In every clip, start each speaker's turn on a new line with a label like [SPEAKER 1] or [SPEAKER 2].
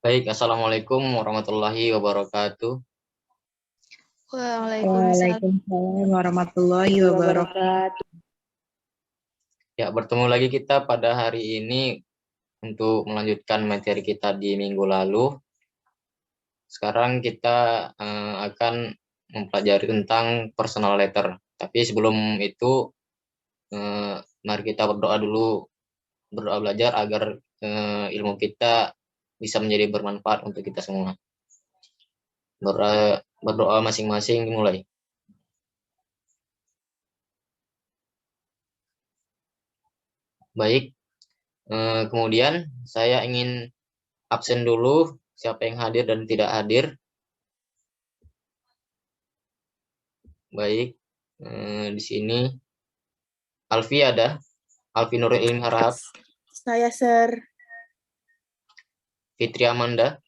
[SPEAKER 1] Baik, Assalamualaikum warahmatullahi wabarakatuh.
[SPEAKER 2] Waalaikumsalam warahmatullahi wabarakatuh.
[SPEAKER 1] Ya, bertemu lagi kita pada hari ini untuk melanjutkan materi kita di minggu lalu. Sekarang kita akan mempelajari tentang personal letter. Tapi sebelum itu, mari kita berdoa dulu, berdoa belajar agar ilmu kita bisa menjadi bermanfaat untuk kita semua. Berdoa masing-masing dimulai. Baik, kemudian saya ingin absen dulu siapa yang hadir dan tidak hadir. Baik, di sini Alfi ada, Alfi Nurul Ilmi Harahap.
[SPEAKER 2] Saya, Sir.
[SPEAKER 1] Fitri Amanda.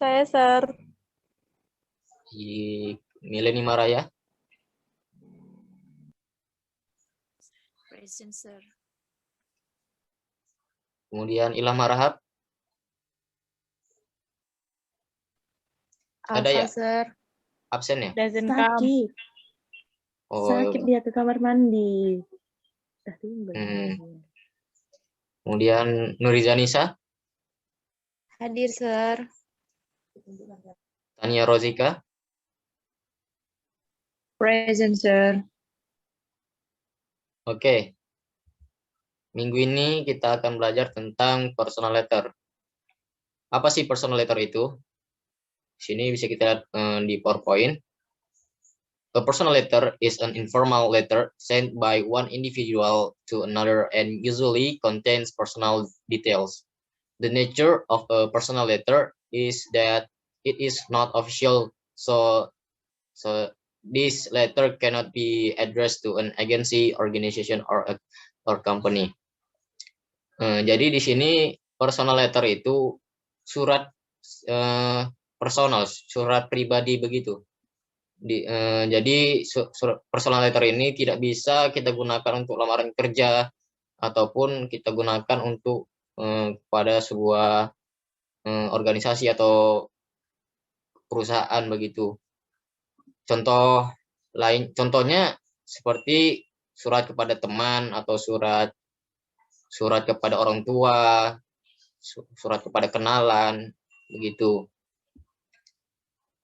[SPEAKER 3] Saya, Sir.
[SPEAKER 1] Mileni Maraya.
[SPEAKER 4] Present, Sir.
[SPEAKER 1] Kemudian Ilham Harahap. Ada ya?
[SPEAKER 4] Sir.
[SPEAKER 1] Absen ya?
[SPEAKER 2] Sakit.
[SPEAKER 1] Oh,
[SPEAKER 2] Sakit dia ke kamar mandi.
[SPEAKER 1] Kemudian Nuriza Nisa.
[SPEAKER 4] Hadir, Sir.
[SPEAKER 1] Tania Rozika.
[SPEAKER 2] Present, Sir.
[SPEAKER 1] Oke. Minggu ini kita akan belajar tentang personal letter. Apa sih personal letter itu? Di sini bisa kita lihat di PowerPoint. A personal letter is an informal letter sent by one individual to another and usually contains personal details. The nature of a personal letter is that it is not official, so this letter cannot be addressed to an agency, organization, or company. Jadi di sini personal letter itu surat personal, surat pribadi begitu. Jadi personal letter ini tidak bisa kita gunakan untuk lamaran kerja ataupun kita gunakan untuk pada sebuah organisasi atau perusahaan begitu. Contohnya seperti surat kepada teman atau surat kepada orang tua, surat kepada kenalan begitu.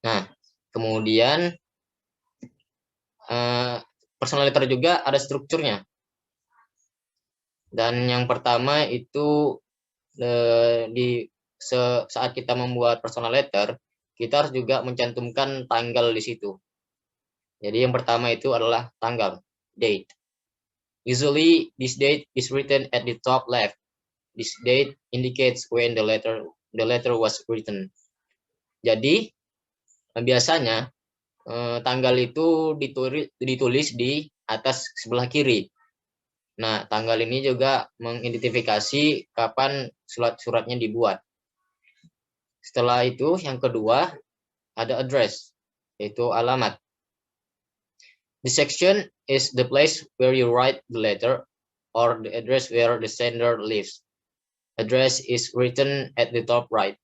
[SPEAKER 1] Nah, kemudian personal letter juga ada strukturnya. Dan yang pertama itu saat kita membuat personal letter, kita harus juga mencantumkan tanggal di situ. Jadi yang pertama itu adalah tanggal, date. Usually this date is written at the top left. This date indicates when the letter was written. Jadi biasanya tanggal itu ditulis di atas sebelah kiri. Nah, tanggal ini juga mengidentifikasi kapan suratnya dibuat. Setelah itu, yang kedua, ada address, yaitu alamat. The section is the place where you write the letter or the address where the sender lives. Address is written at the top right.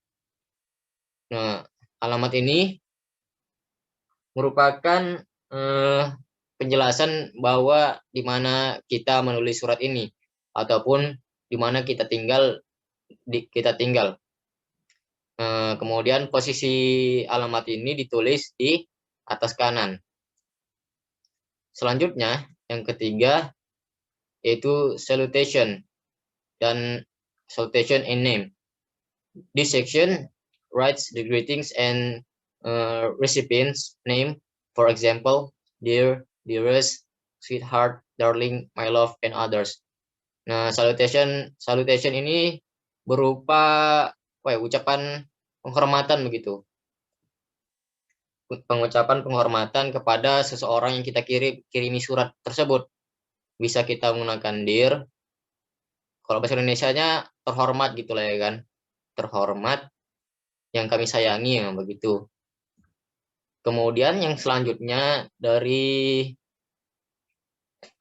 [SPEAKER 1] Nah, alamat ini merupakan penjelasan bahwa di mana kita menulis surat ini ataupun di mana kita tinggal. Kemudian posisi alamat ini ditulis di atas kanan. Selanjutnya yang ketiga yaitu salutation dan salutation in name. This section writes the greetings and recipient's name, for example, dear, dearest, sweetheart, darling, my love, and others. Nah, salutation ini berupa ucapan penghormatan begitu. Pengucapan penghormatan kepada seseorang yang kita kirimi surat tersebut. Bisa kita menggunakan dear. Kalau bahasa Indonesianya terhormat gitu lah ya kan. Terhormat, yang kami sayangi ya begitu. Kemudian yang selanjutnya dari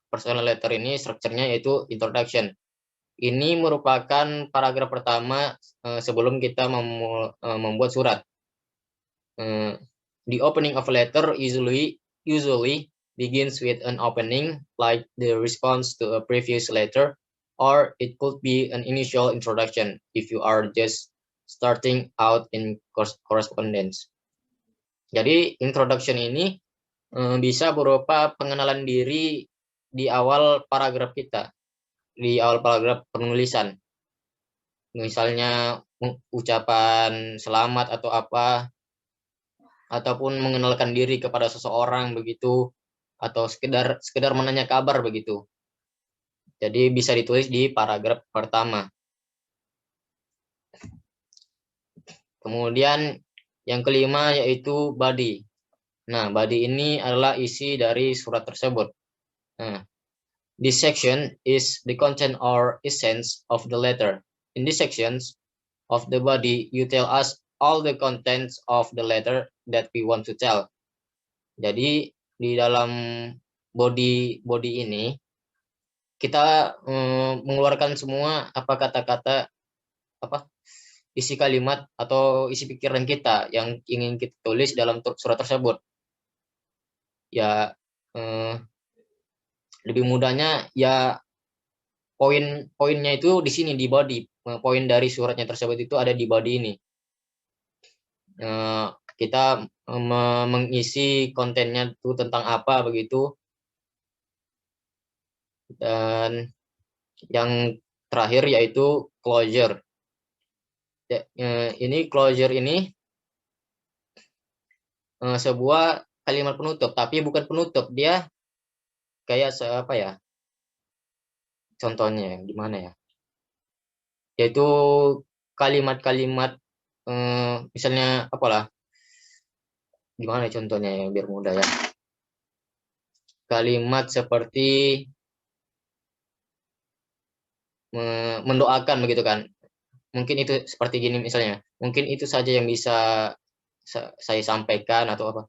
[SPEAKER 1] personal letter ini strukturnya yaitu introduction. Ini merupakan paragraf pertama sebelum kita membuat surat. The opening of a letter usually begins with an opening, like the response to a previous letter, or it could be an initial introduction if you are just starting out in correspondence. Jadi introduction ini bisa berupa pengenalan diri di awal paragraf kita, di awal paragraf penulisan. Misalnya ucapan selamat atau apa, ataupun mengenalkan diri kepada seseorang begitu, atau sekedar menanya kabar begitu. Jadi bisa ditulis di paragraf pertama. Kemudian yang kelima yaitu body. Nah, body ini adalah isi dari surat tersebut. Nah, this section is the content or essence of the letter. In this sections of the body, you tell us all the contents of the letter that we want to tell. Jadi di dalam body ini kita mengeluarkan semua kata-kata isi kalimat atau isi pikiran kita yang ingin kita tulis dalam surat tersebut. Ya lebih mudahnya ya poin-poinnya itu di sini di body. Poin dari suratnya tersebut itu ada di body ini. Kita mengisi kontennya itu tentang apa begitu. Dan yang terakhir yaitu closure. Ini closure ini sebuah kalimat penutup, tapi bukan penutup, dia kayak apa ya? Contohnya gimana ya? Yaitu kalimat-kalimat misalnya apalah? Gimana contohnya ya biar mudah ya? Kalimat seperti mendoakan begitu kan. Mungkin itu seperti gini misalnya. Mungkin itu saja yang bisa saya sampaikan atau apa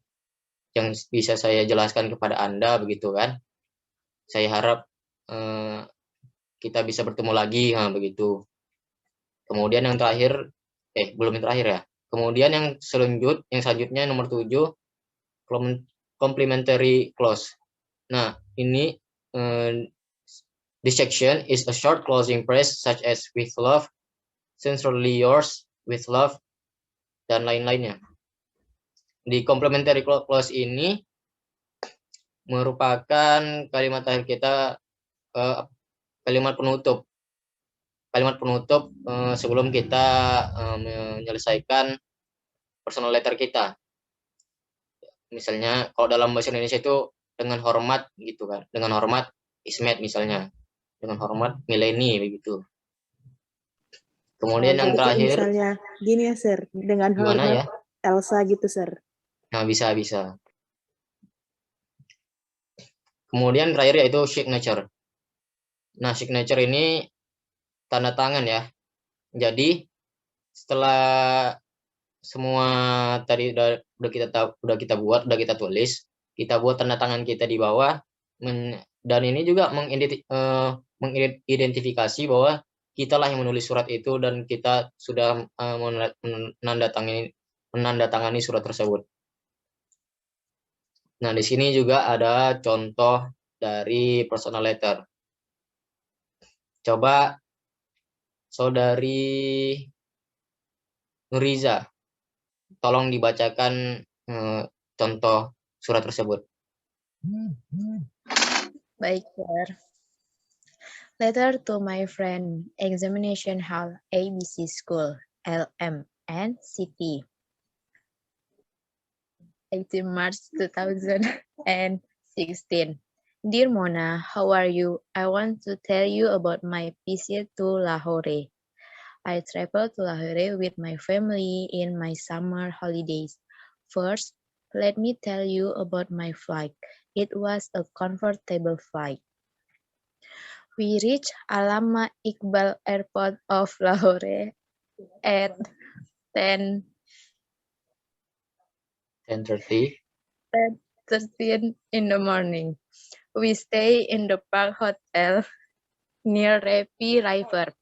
[SPEAKER 1] yang bisa saya jelaskan kepada Anda begitu kan. Saya harap kita bisa bertemu lagi begitu. Kemudian yang terakhir belum yang terakhir ya. Kemudian yang selanjutnya nomor 7 complimentary clause. Nah, ini this section is a short closing phrase such as with love, sincerely yours, with love, dan lain-lainnya. Di complementary clause ini merupakan kalimat akhir kita, kalimat penutup. Kalimat penutup sebelum kita menyelesaikan personal letter kita. Misalnya kalau dalam bahasa Indonesia itu dengan hormat gitu kan. Dengan hormat Ismet misalnya. Dengan hormat Mileni begitu. Kemudian yang terakhir,
[SPEAKER 2] misalnya gini ya, Sir, dengan hormat ya? Elsa gitu, Sir.
[SPEAKER 1] Nah, bisa. Kemudian terakhir yaitu signature. Nah, signature ini tanda tangan ya. Jadi setelah semua tadi udah kita tulis, kita buat tanda tangan kita di bawah, dan ini juga mengidentifikasi bahwa kitalah yang menulis surat itu dan kita sudah menandatangani surat tersebut. Nah, di sini juga ada contoh dari personal letter. Coba Saudari Nuriza, tolong dibacakan contoh surat tersebut.
[SPEAKER 4] Baik, Sir. Letter to my friend, Examination Hall, ABC School, LMN City. 18 March 2016. Dear Mona, how are you? I want to tell you about my visit to Lahore. I traveled to Lahore with my family in my summer holidays. First, let me tell you about my flight. It was a comfortable flight. We reached Allama Iqbal Airport of Lahore at 10:30 in the morning. We stay in the Park Hotel near Rafi River.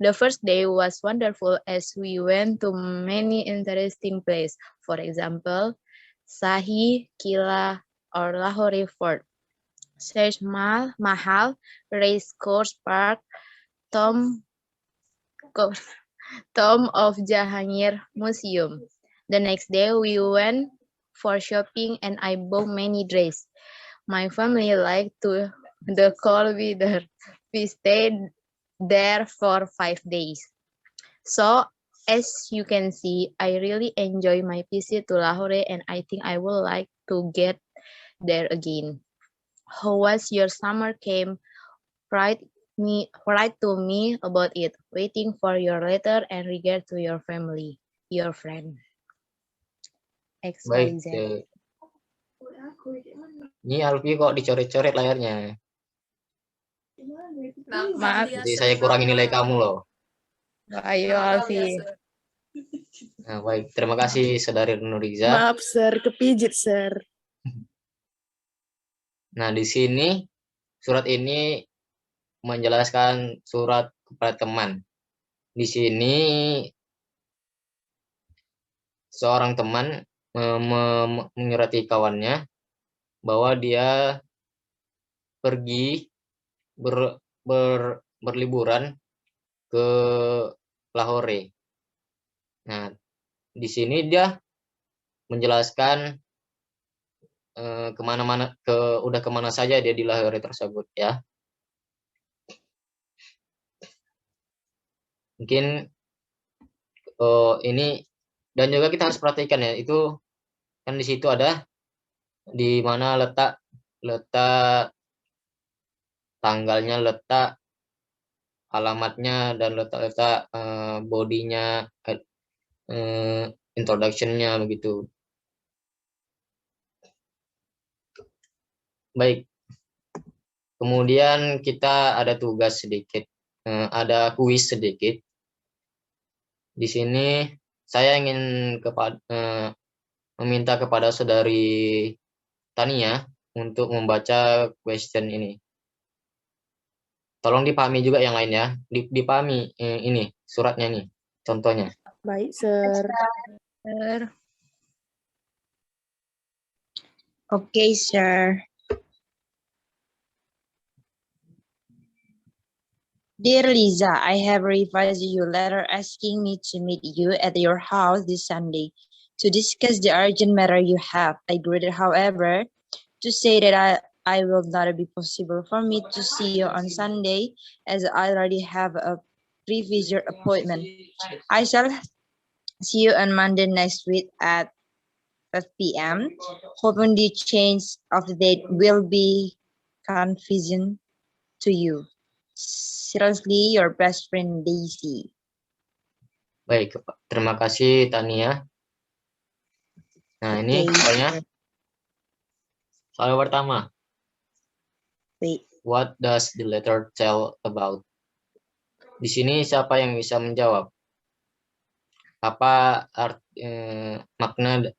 [SPEAKER 4] The first day was wonderful as we went to many interesting places. For example, Shahi Kila or Lahore Fort, Taj Mahal, Racecourse Park, Tomb Tomb of Jahangir Museum. The next day we went for shopping and I bought many dresses. My family liked the cold weather. We stayed there for 5 days. So, as you can see, I really enjoy my visit to Lahore and I think I would like to get there again. How was your summer camp? Write to me about it. Waiting for your letter and regard to your family, your friend.
[SPEAKER 1] Baik,
[SPEAKER 4] XYZ.
[SPEAKER 1] ini Alfi kok dicoret-coret layarnya.
[SPEAKER 4] Maaf.
[SPEAKER 1] Jadi saya kurangi nilai kamu loh.
[SPEAKER 4] Ayo Alfi.
[SPEAKER 1] Nah, baik, terima kasih Saudari Nuriza.
[SPEAKER 2] Maaf, Sir. Kepijit, Sir.
[SPEAKER 1] Nah, di sini surat ini menjelaskan surat kepada teman. Di sini seorang teman menyurati kawannya bahwa dia pergi berliburan ke Lahore. Nah, di sini dia menjelaskan udah kemana saja dia di Lahore tersebut ya. Mungkin ini dan juga kita harus perhatikan ya, itu kan di situ ada di mana letak tanggalnya, letak alamatnya, dan letak bodinya, introduction-nya begitu. Baik. Kemudian kita ada tugas sedikit, ada kuis sedikit. Di sini saya ingin meminta kepada Saudari Tania untuk membaca question ini. Tolong dipahami juga yang lain ya. Dipahami ini suratnya nih, contohnya.
[SPEAKER 2] Baik, Sir.
[SPEAKER 3] Okay, sir. Dear Lisa, I have revised your letter asking me to meet you at your house this Sunday to discuss the urgent matter you have. I agreed, however, to say that I will not be possible for me to see you on Sunday as I already have a previous appointment. I shall see you on Monday next week at 5 p.m. Hoping the change of the date will be convenient to you. Seriously, your best friend Daisy.
[SPEAKER 1] Baik, terima kasih Tania. Nah, ini soalnya soal pertama.
[SPEAKER 3] Wait.
[SPEAKER 1] What does the letter tell about? Di sini siapa yang bisa menjawab? Apa makna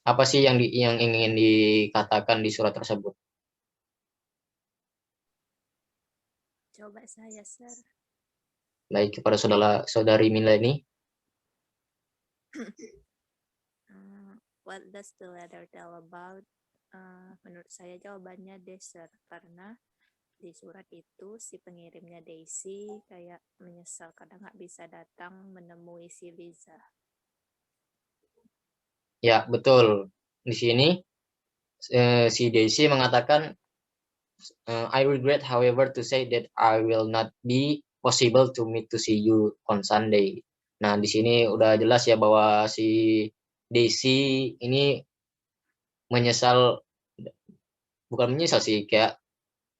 [SPEAKER 1] apa sih yang ingin dikatakan di surat tersebut?
[SPEAKER 5] Coba saya, Sir.
[SPEAKER 1] Baik, kepada saudari Mileni.
[SPEAKER 5] What does the letter tell about? Menurut saya jawabannya D, Sir. Karena di surat itu si pengirimnya Daisy kayak menyesal karena nggak bisa datang menemui si Liza.
[SPEAKER 1] Ya, betul. Di sini si Daisy mengatakan, I regret, however, to say that I will not be possible to meet to see you on Sunday. Nah, di sini udah jelas ya bahwa si Daisy ini menyesal, bukan menyesal sih, kayak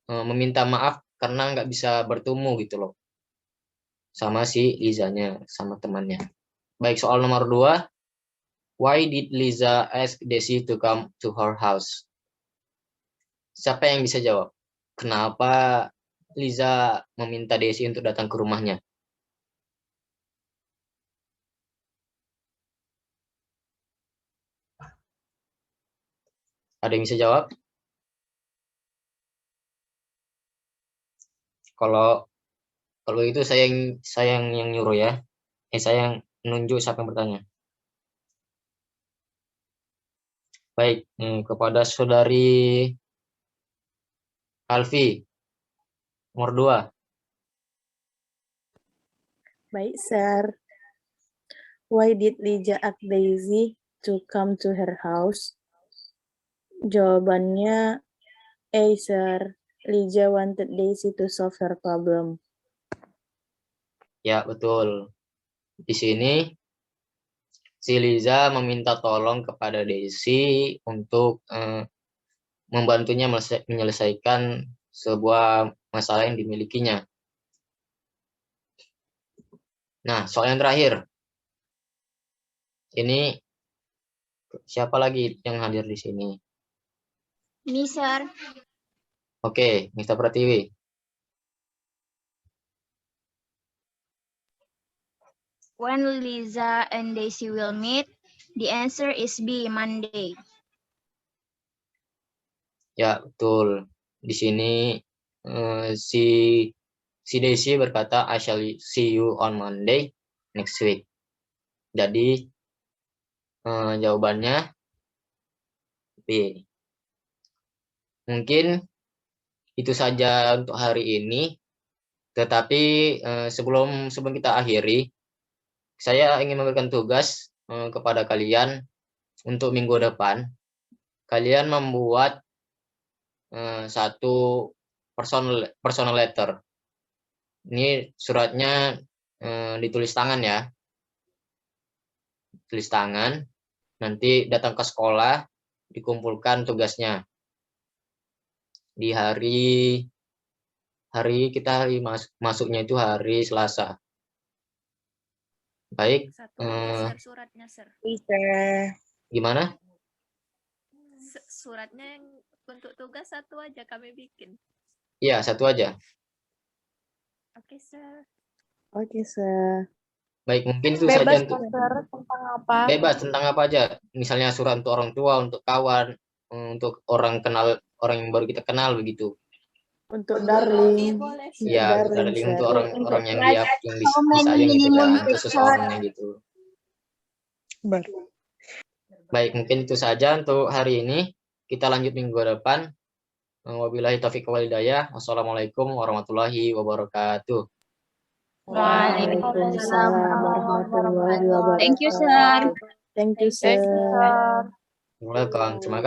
[SPEAKER 1] meminta maaf karena nggak bisa bertemu gitu loh sama si Lizanya, sama temannya. Baik, soal nomor 2. Why did Liza ask Daisy to come to her house? Siapa yang bisa jawab? Kenapa Liza meminta Daisy untuk datang ke rumahnya? Ada yang bisa jawab? Kalau itu saya yang nyuruh ya. Saya yang menunjuk siapa yang bertanya. Baik, kepada saudari Alfi, nomor 2.
[SPEAKER 2] Baik, Sir. Why did Lija ask Daisy to come to her house? Jawabannya A, Sir. Lija wanted Daisy to solve her problem.
[SPEAKER 1] Ya, betul. Di sini si Liza meminta tolong kepada Daisy untuk membantunya menyelesaikan sebuah masalah yang dimilikinya. Nah, soal yang terakhir. Ini siapa lagi yang hadir di sini?
[SPEAKER 6] Me, sir.
[SPEAKER 1] Oke, Mr. Pratiwi.
[SPEAKER 6] When Lisa and Daisy will meet, the answer is B, Monday.
[SPEAKER 1] Ya, betul. Di sini si Daisy berkata, I shall see you on Monday next week. Jadi jawabannya B. Mungkin itu saja untuk hari ini. Tetapi sebelum kita akhiri, saya ingin memberikan tugas kepada kalian untuk minggu depan. Kalian membuat satu personal letter. Ini suratnya ditulis tangan ya. Tulis tangan. Nanti datang ke sekolah, dikumpulkan tugasnya. Di hari kita masuknya itu hari Selasa. Baik.
[SPEAKER 5] Satu aja, Sir, suratnya, Sir.
[SPEAKER 1] Gimana?
[SPEAKER 5] Suratnya yang untuk tugas satu aja kami bikin.
[SPEAKER 1] Iya, satu aja.
[SPEAKER 5] Oke, Sir.
[SPEAKER 2] Oke, Sir.
[SPEAKER 1] Baik, mungkin itu saja untuk
[SPEAKER 3] Sir, tentang apa?
[SPEAKER 1] bebas tentang apa aja. Misalnya surat untuk orang tua, untuk kawan, untuk orang yang baru kita kenal begitu.
[SPEAKER 2] Untuk darling.
[SPEAKER 1] Iya, darling untuk orang yang dia yang disayang gitu kan, untuk seseorang gitu. Baik, mungkin itu saja untuk hari ini. Kita lanjut minggu depan. Wabillahi taufiq wal hidayah. Wassalamualaikum warahmatullahi wabarakatuh.
[SPEAKER 2] Waalaikumsalam warahmatullahi wabarakatuh.
[SPEAKER 6] Thank you, sir.
[SPEAKER 2] Thank you, Sir.
[SPEAKER 1] Welcome. Terima kasih.